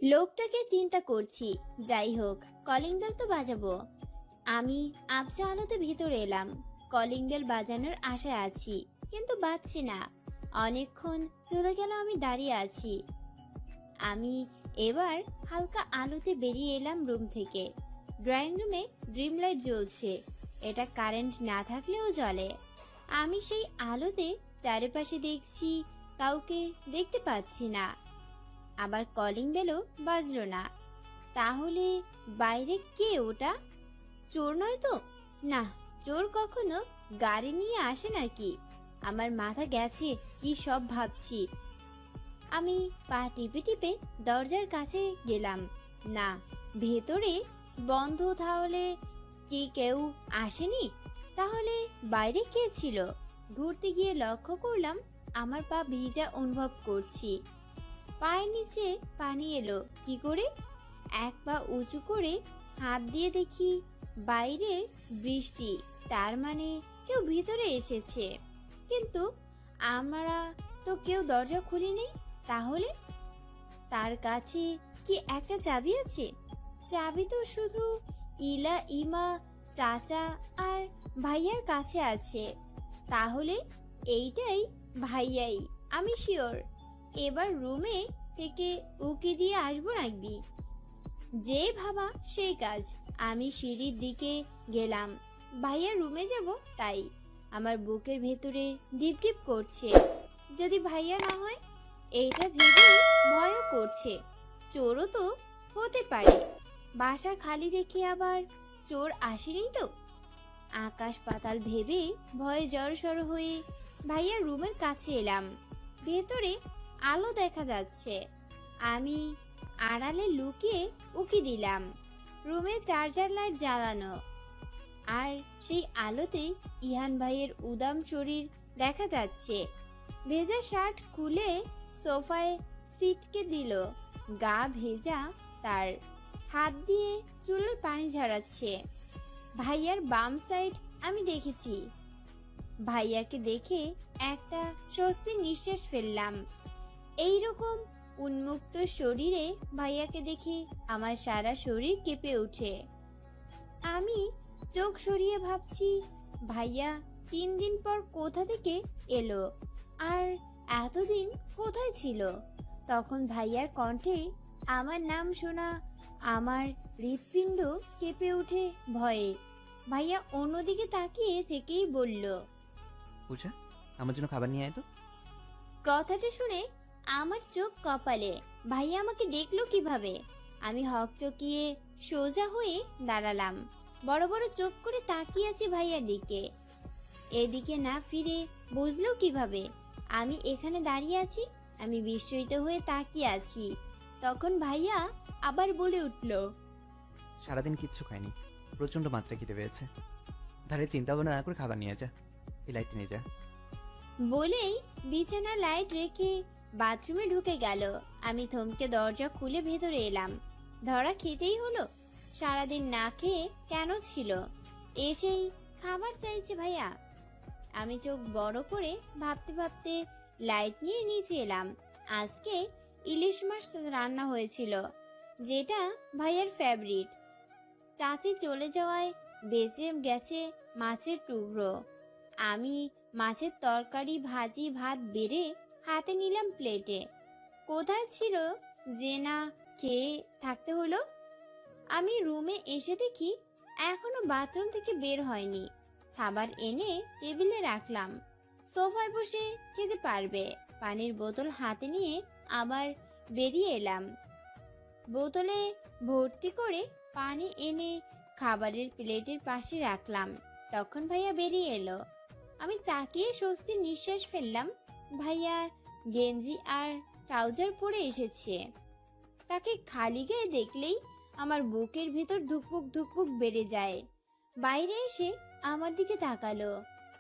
লোকটাকে চিন্তা করছি। যাই হোক, কলিং বেল তো বাজাবো। আমি আবছা আলোতে ভিতরে এলাম। কলিং বেল বাজানোর আশায় আছি, কিন্তু বাজছে না। অনেকক্ষণ চলে গেল আমি দাঁড়িয়ে আছি। আমি এবার হালকা আলোতে বেরিয়ে এলাম রুম থেকে। ড্রয়িং রুমে ড্রিম লাইট জ্বলছে। এটা কারেন্ট না থাকলেও জ্বলে। আমি সেই আলোতে চারিপাশে দেখছি, কাউকে দেখতে পাচ্ছি না। আবার কলিং বেলও বাজলো না। তাহলে বাইরে কে ওটা? চোর নয় তো? না, চোর কখনো গাড়ি নিয়ে আসে নাকি? আমার মাথা গেছে, কি সব ভাবছি। আমি পা টিপে টিপে দরজার কাছে গেলাম। না, ভেতরে বন্ধ। তাহলে কি কেউ আসেনি? তাহলে বাইরে কে ছিল? ঘুরতে গিয়ে লক্ষ্য করলাম আমার পা ভিজা অনুভব করছি। পায়ের নিচে পানি এলো কি করে? এক পা উঁচু করে হাত দিয়ে দেখি বাইরে বৃষ্টি। তার মানে কেউ ভিতরে এসেছে। কিন্তু আমরা তো কেউ দরজা খুলিনি। তাহলে তার কাছে কি একটা চাবি আছে? চাবি তো শুধু ইলা, ইমা, চাচা আর ভাইয়ার কাছে আছে। তাহলে এইটাই ভাইয়াই, আমি শিওর। এবার রুমে থেকে উকি দিয়ে আসবো নাকি? যে ভাবা সেই কাজ। আমি সিঁড়ির দিকে গেলাম, ভাইয়ার রুমে যাব তাই। আমার বুকের ভেতরে ডিপ ডিপ করছে। যদি ভাইয়া না হয়, এইটা ভেবে ভয়ও করছে। চোরও তো হতে পারে। বাসা খালি দেখে আবার চোর আসেনি তো। আকাশ পাতাল ভেবে ভয়ে জড়সড় হয়ে ভাইয়ার রুমের কাছে এলাম। ভেতরে আলো দেখা যাচ্ছে। আমি আড়ালে লুকিয়ে উকি দিলাম। রুমে চার্জার লাইট জ্বালানো, আর সেই আলোতে ইহান ভাইয়ের উদাম শরীর দেখা যাচ্ছে। ভেজা শার্ট খুলে সোফায় সিটকে দিল। গা ভেজা, তার হাত দিয়ে চুলের পানি ঝরাচ্ছে। ভাইয়ার বাম সাইড আমি দেখেছি। ভাইয়াকে দেখে একটা স্বস্তির নিঃশ্বাস ফেললাম। এইরকম উন্মুক্ত শরীরে ভাইয়াকে দেখে আমার সারা শরীর কেঁপে ওঠে। আমি চোখ সরিয়ে ভাবছি, ভাইয়া 3 দিন পর কোথা থেকে এলো, আর এতদিন কোথায় ছিল? তখন ভাইয়ার কণ্ঠে আমার নাম শোনা, আমার হৃৎপিণ্ড কেঁপে ওঠে ভয়ে। ভাইয়া অন্যদিকে তাকিয়ে থেকেই বলল, পূজা, আমার জন্য খাবার নিয়ে আয় তো। কথাটা শুনে আমার চোখ কপালে। ভাইয়া আমাকে দেখলো কিভাবে? আমি হকচকিয়ে সোজা হয়ে দাঁড়ালাম। বড় বড় চোখ করে তাকিয়ে আছি ভাইয়ার দিকে। এদিকে না ফিরে বুঝলো কিভাবে আমি এখানে দাঁড়িয়ে আছি? আমি বিস্ময়িত হয়ে তাকিয়ে আছি। তখন ভাইয়া আবার বলে উঠল, সারাদিন কিচ্ছু খাইনি, প্রচণ্ড মাত্রা খিদে পেয়েছে। ধারে চিন্তা ভাবনা না করে খাবার নিয়ে যা, এই লাইটটা নিয়ে যা। বলেই বিছানা লাইট রেখে বাথরুমে ঢুকে গেল। আমি থমকে দরজা খুলে ভেতরে এলাম। ধরা খেতেই হলো। সারাদিন না খেয়ে কেন ছিল? এসেই খাবার চাইছে ভাইয়া। আমি চোখ বড় করে ভাবতে ভাবতে লাইট নিয়ে নিচে এলাম। আজকে ইলিশ মাছ রান্না হয়েছিল, যেটা ভাইয়ার ফেভারিট। চাচি চলে যাওয়ায় বেঁচে গেছে মাছের টুকরো। আমি মাছের তরকারি, ভাজি, ভাত বেড়ে হাতে নিলাম প্লেটে। কোথায় ছিল যে না খেয়ে থাকতে হলো? আমি রুমে এসে দেখি এখনো বাথরুম থেকে বের হয়নি। খাবার এনে টেবিলে রাখলাম। সোফায় বসে খেতে পারবে। পানির বোতল হাতে নিয়ে আবার বেরিয়ে এলাম। বোতলে ভর্তি করে পানি এনে খাবারের প্লেটের পাশে রাখলাম। তখন ভাইয়া বেরিয়ে এলো। আমি তাকিয়ে স্বস্তির নিঃশ্বাস ফেললাম। ভাইয়া গেঞ্জি আর ট্রাউজার পরে এসেছে। তাকে খালি গায়ে দেখলেই আমার বুকের ভিতর ধুকপুক ধুকপুক বেড়ে যায়। বাইরে এসে আমার দিকে তাকালো।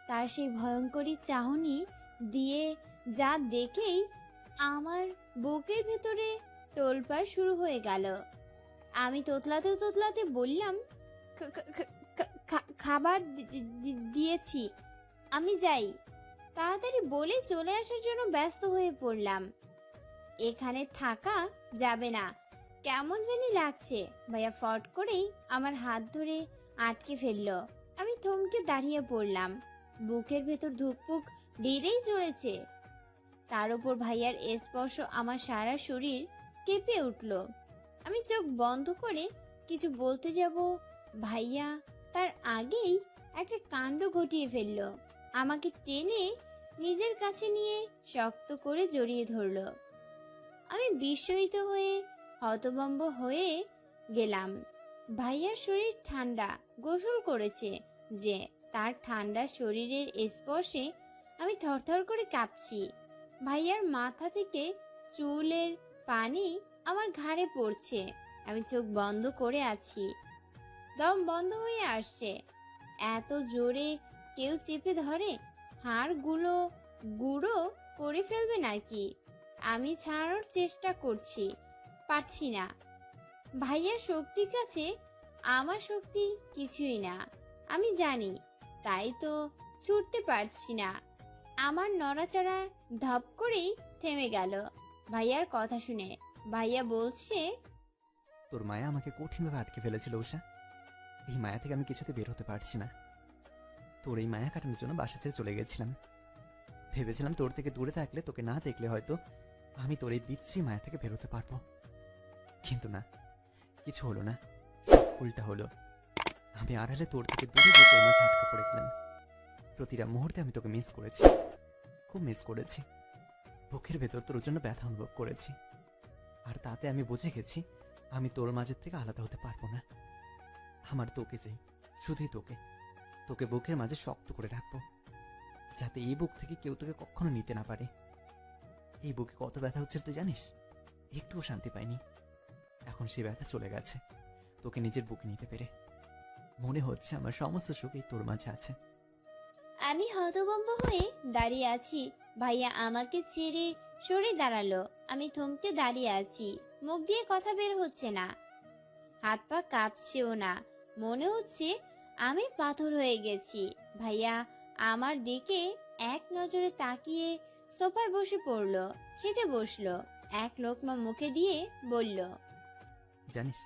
তার সেই ভয়ঙ্করী চাহনি দিয়ে যা দেখেই আমার বুকের ভেতরে তোলপাড় শুরু হয়ে গেল। আমি তোতলাতে তোতলাতে বললাম, খাবার দিয়েছি, আমি যাই। তাড়াতাড়ি বলে চলে আসার জন্য ব্যস্ত হয়ে পড়লাম। এখানে থাকা যাবে না, কেমন জানি লাগছে। ভাইয়া ফট করেই আমার হাত ধরে আটকে ফেললো। আমি থমকে দাঁড়িয়ে পড়লাম। বুকের ভেতর ধুকপুক বেড়েই চলেছে। তার উপর ভাইয়ার স্পর্শ আমার সারা শরীর কেঁপে উঠল। আমি চোখ বন্ধ করে কিছু বলতে যাব, ভাইয়া তার আগেই একটা কাণ্ড ঘটিয়ে ফেলল। আমাকে টেনে নিজের কাছে নিয়ে শক্ত করে জড়িয়ে ধরল। আমি বিস্ময়িত হয়ে হতভম্ব হয়ে গেলাম। ভাইয়ার শরীর ঠান্ডা, গোসল করেছে যে, তার ঠান্ডা শরীরের স্পর্শে আমি থরথর করে কাঁপছি। ভাইয়ার মাথা থেকে চুলের পানি আমার ঘাড়ে পড়ছে। আমি চোখ বন্ধ করে আছি, দম বন্ধ হয়ে আসছে। এত জোরে কেউ চেপে ধরে হাড়গুলো গুঁড়ো করে ফেলবে নাকি? আমি ছাড়ানোর চেষ্টা করছি, পারছি না। ভাইয়ার শক্তির কাছে আমার শক্তি কিছুই না, আমি জানি। তাই তো ছুটতে পারছি না। আমার নড়াচড়া ধপ করেই থেমে গেল ভাইয়ার কথা শুনে। ভাইয়া বলছে, তোর মায়া আমাকে কঠিনভাবে আটকে ফেলেছিল উষা। এই মায়া থেকে আমি কিছুতে বের হতে পারছি না। তোর এই মায়া কাটানোর জন্য বাসা ছেড়ে চলে গেছিলাম। ভেবেছিলাম তোর থেকে দূরে থাকলে, তোকে না দেখলে হয়তো আমি তোর এই বিশ্রী মায়া থেকে বেরোতে পারবো। কিন্তু না, কিছু হলো না, উল্টা হলো। আমি আড়ালে তোর থেকে দূরে গিয়ে তোর মাঝে আটকা পড়ে গেলাম। প্রতিটা মুহূর্তে আমি তোকে মিস করেছি, খুব মিস করেছি। বুকের ভেতর তোর জন্য ব্যথা অনুভব করেছি। আর তাতে আমি বুঝে গেছি আমি তোর মাঝের থেকে আলাদা হতে পারবো না। আমার তোকে চাই, শুধুই তোকে। তোকে বুকের মাঝে শক্ত করে রাখবো, যাতে এই বুক থেকে কেউ তোকে কখনো নিতে না পারে। এই বুকে কত ব্যথা হচ্ছে তুই জানিস? একটুও শান্তি পাইনি। এখন সেই ব্যথা চলে গেছে তোকে নিজের বুকে নিতে পেরে। মনে হচ্ছে আমার সমস্ত সুখ এই তোর মাঝে আছে। আমি হতভম্ব হয়ে দাঁড়িয়ে আছি। ভাইয়া আমাকে ছেড়ে সরে দাঁড়ালো। আমি থমকে দাঁড়িয়ে আছি, মুখ দিয়ে কথা বের হচ্ছে না, হাত পা কাঁপছেও না। মনে হচ্ছে আমি পাথর হয়ে গেছি। ভাইয়া আমার দিকে এক নজরে তাকিয়ে সোফায় বসে পড়লো, খেতে বসলো। এক লোকমা মুখে দিয়ে বলল, জানিস,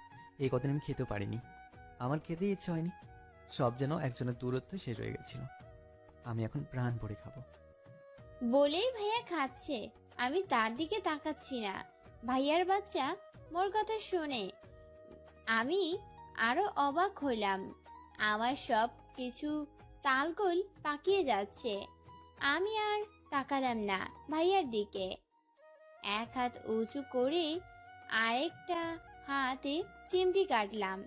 এই কদিন আমি খেতেও পারিনি। আমার খেতেই ইচ্ছা হয়নি। সব যেন একজনের দূরত্বে শেষ হয়ে গেছিল। আমি এখন প্রাণ ভরে খাবো। বলেই ভাইয়া খাচ্ছে। আমি তার দিকে তাকাচ্ছি না। ভাইয়ার বাচ্চা মোর কথা শুনে আমি আরো অবাক হইলাম। আমার সব কিছু তালগোল পাকিয়ে যাচ্ছে। আমি আর তাকালাম না ভাইয়ার দিকে। এক হাত উঁচু করে আরেকটা হাতে চিমটি কাটলাম।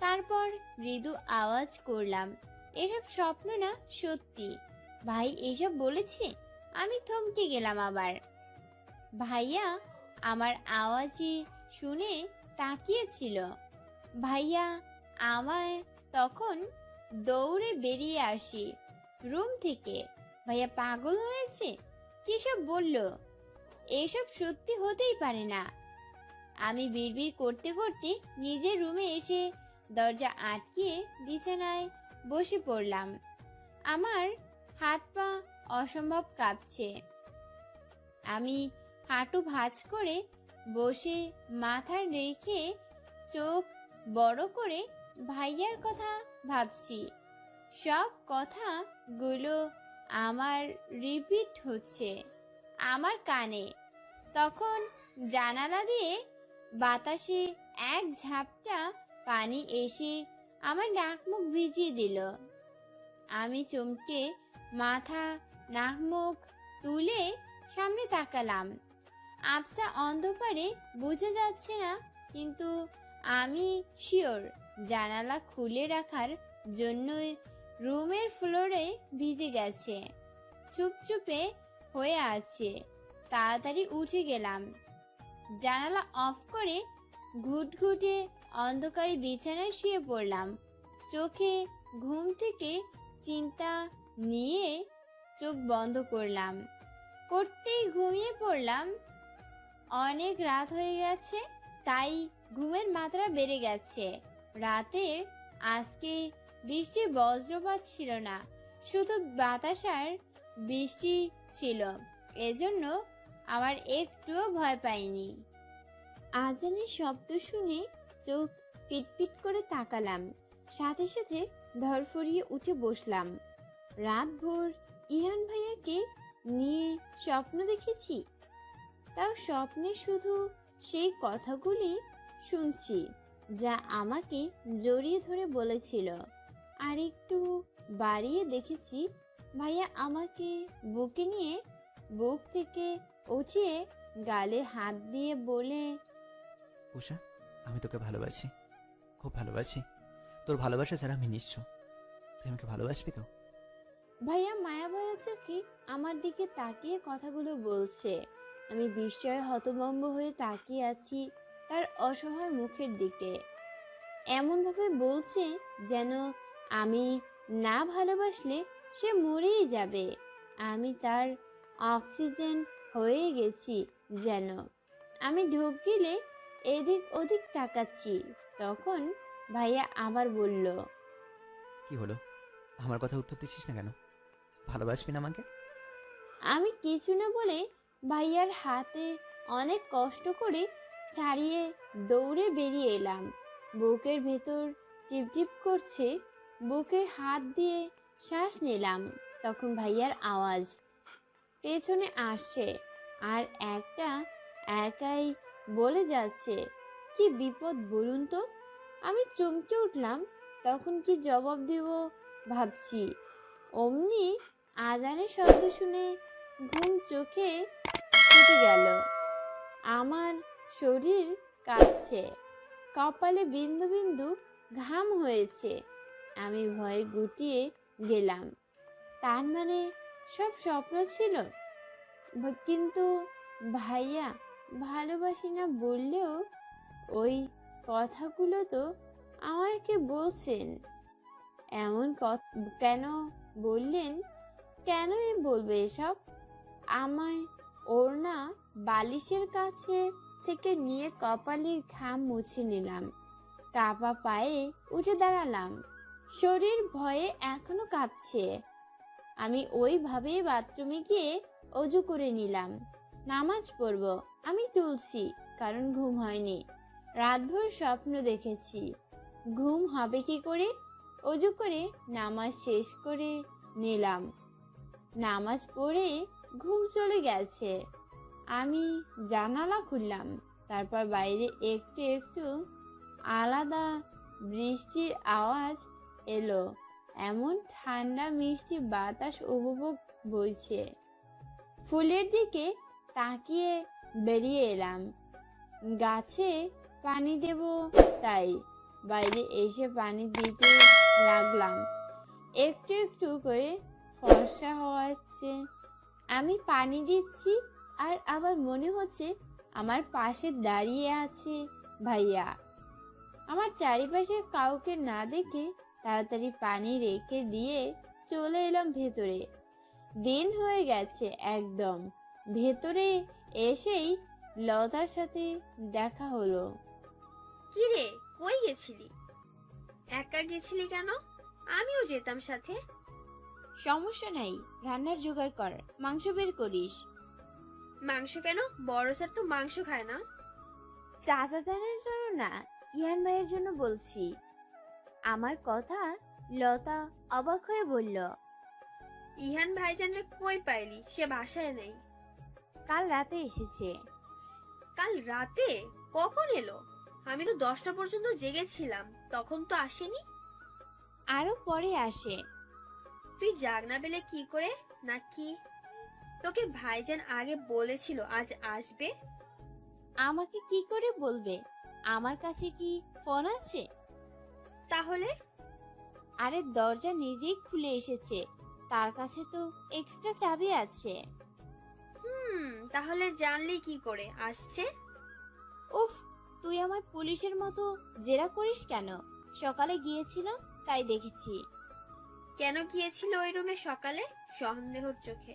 তারপর মৃদু আওয়াজ করলাম, এসব স্বপ্ন না সত্যি। ভাই এসব বলেছে। আমি থমকে গেলাম আবার। ভাইয়া আমার আওয়াজে শুনে তাকিয়েছিল। ভাইয়া আমায় তখন দৌড়ে বেরিয়ে আসি রুম থেকে। ভাইয়া পাগল হয়েছে, কিসব বলল? এসব সত্যি হতেই পারে না। আমি বিড়বিড় করতে করতে নিজের রুমে এসে দরজা আটকিয়ে বিছানায় বসে পড়লাম। আমার হাত পা অসম্ভব কাঁপছে। আমি হাঁটু ভাঁজ করে বসে মাথা রেখে চোখ বড় করে ভাইয়ার কথা ভাবছি। সব কথাগুলো আমার রিপিট হচ্ছে আমার কানে। তখন জানালা দিয়ে বাতাসে এক ঝাপটা পানি এসে আমার নাক মুখ ভিজিয়ে দিল। আমি চমকে মাথা নাক মুখ তুলে সামনে তাকালাম। আবসা অন্ধকারে বোঝা যাচ্ছে না, কিন্তু আমি শিওর জানালা খুলে রাখার জন্যই রুমের ফ্লোরে ভিজে গেছে, চুপচুপে হয়ে আছে। তাড়াতাড়ি উঠে গেলাম, জানালা অফ করে ঘুটঘুটে অন্ধকারে বিছানায় শুয়ে পড়লাম। চোখে ঘুম থেকে চিন্তা নিয়ে চোখ বন্ধ করলাম, করতেই ঘুমিয়ে পড়লাম। অনেক রাত হয়ে গেছে, তাই ঘুমের মাত্রা বেড়ে গেছে। রাতের আজকে বৃষ্টির বজ্রপাত ছিল না, শুধু বাতাস আর বৃষ্টি ছিল। এজন্য আমার একটুও ভয় পাইনি। আজানের শব্দ শুনে চোখ পিটপিট করে তাকালাম, সাথে সাথে ধরফরিয়ে উঠে বসলাম। রাত ভোর ইহান ভাইয়াকে নিয়ে স্বপ্ন দেখেছি, তাও স্বপ্নে শুধু সেই কথাগুলি শুনছি যা আমাকে জড়িয়ে ধরে বলেছিল। আর একটু বাড়িয়ে দেখেছি ভাইয়া আমাকে বুকে নিয়ে বুক থেকে উঠিয়ে গালে হাত দিয়ে বলে, উষা, আমি তোকে ভালোবাসি, খুব ভালোবাসি। তোর ভালোবাসা ছাড়া আমি নিঃস্ব। তুই আমাকে ভালোবাসবি তো? ভাইয়া মায়া ভরা চোখে আমার দিকে তাকিয়ে কথাগুলো বলছে। আমি বিস্ময়ে হতভম্ব হয়ে তাকিয়ে আছি তার অসহায় মুখের দিকে। এমনভাবে বলছে যেন আমি না ভালোবাসলে সে মরেই যাবে। আমি তার অক্সিজেন হয়ে গেছি যেন। আমি ঢোক গেলে এদিক ওদিক তাকাচ্ছি, তখন ভাইয়া আবার বলল, কি হলো? আমার কথা উত্তর দিচ্ছিস না কেন? ভালোবাসবি না আমাকে? আমি কিছু না বলে ভাইয়ার হাতে অনেক কষ্ট করে ছাড়িয়ে দৌড়ে বেরিয়ে এলাম। বুকের ভেতর টিপটিপ করছে, বুকে হাত দিয়ে শ্বাস নিলাম। তখন ভাইয়ার আওয়াজ পেছনে আসছে আর একটা একাই বলে যাচ্ছে, কি বিপদ বলুন তো। আমি চমকে উঠলাম, তখন কি জবাব দিব ভাবছি। অমনি আজানের শব্দ শুনে ঘুম চোখে ছুটে গেল। আমার শরীর কাঁপছে, কপালে বিন্দু বিন্দু ঘাম হয়েছে। আমি ভয়ে গুটিয়ে গেলাম। তার মানে সব স্বপ্ন ছিল। কিন্তু ভাইয়া ভালোবাসি না বললেও ওই কথাগুলো তো আমাকে বলছেন। এমন কেন বললেন? কেনই বলবে এসব? আমায় ওড়না বালিশের কাছে থেকে নিয়ে কপালের ঘাম মুছে নিলাম। কাপা পায়ে উঠে দাঁড়ালাম। শরীর ভয়ে এখনো কাঁপছে। আমি ওইভাবে বাথরুমে গিয়ে অজু করে নিলাম। নামাজ পড়ব আমি তুলছি, কারণ ঘুম হয়নি। রাতভর স্বপ্ন দেখেছি, ঘুম হবে কি করে? অজু করে নামাজ শেষ করে নিলাম। নামাজ পড়ে ঘুম চলে গেছে। আমি জানালা খুললাম, তারপর বাইরে একটু একটু আলাদা বৃষ্টির আওয়াজ এলো। এমন ঠান্ডা মিষ্টি বাতাস উপভোগ বইছে। ফুলের দিকে তাকিয়ে বেরিয়ে এলাম। গাছে পানি দেব, তাই বাইরে এসে পানি দিতে লাগলাম। একটু একটু করে ফর্সা হওয়াচ্ছে। আমি পানি দিচ্ছি আর আবার মনে হচ্ছে আমার পাশে দাঁড়িয়ে আছে ভাইয়া। আমার চারিপাশে কাউকে না দেখে তাড়াতাড়ি পানি রেখে দিয়ে চলে এলাম ভেতরে। দিন হয়ে গেছে একদম। ভেতরে এসেই লতার সাথে দেখা হলো। কি রে, কই গেছিলি? একা গেছিলি কেন? আমিও যেতাম সাথে। সমস্যা নাই, রান্নার জোগাড় কর, মাংস বের করিস। মাংস কেন? বড় স্যার তো মাংস খায় না। চাচা জানের জন্য না, ইহান ভাইয়ের জন্য বলছি। আমার কথা লতা অবাক হয়ে বলল, ইহান ভাইজানরে কই পাইলি? সে বাসায় নেই। কাল রাতে এসেছে। কাল রাতে? কখন এলো? আমি তো 10টা পর্যন্ত জেগেছিলাম, তখন তো আসেনি। আরো পরে আসে। তুই জাগ না পেলে কি করে? নাকি তোকে ভাইজান আগে বলেছিল আজ আসবে? আমাকে কি করে বলবে? আমার কাছে কি ফোন আছে? তাহলে? আরে দরজা নিজেই খুলে এসেছে, তার কাছে তো এক্সট্রা চাবি আছে। তাহলে জানলি কি করে আসছে? উফ, তুই আমার পুলিশের মতো জেরা করিস কেন? সকালে গিয়েছিলাম, তাই দেখেছি। কেন গিয়েছিল ওই রুমে সকালে? সন্দেহর চোখে।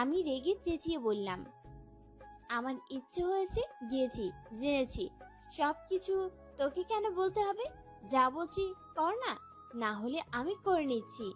আমি রেগে চেঁচিয়ে বললাম, আমার ইচ্ছে হয়েছে, গিয়েছি, জেনেছি। সবকিছু তোকে কেন বলতে হবে? যা বলছি কর না, না হলে আমি করে নিচ্ছি।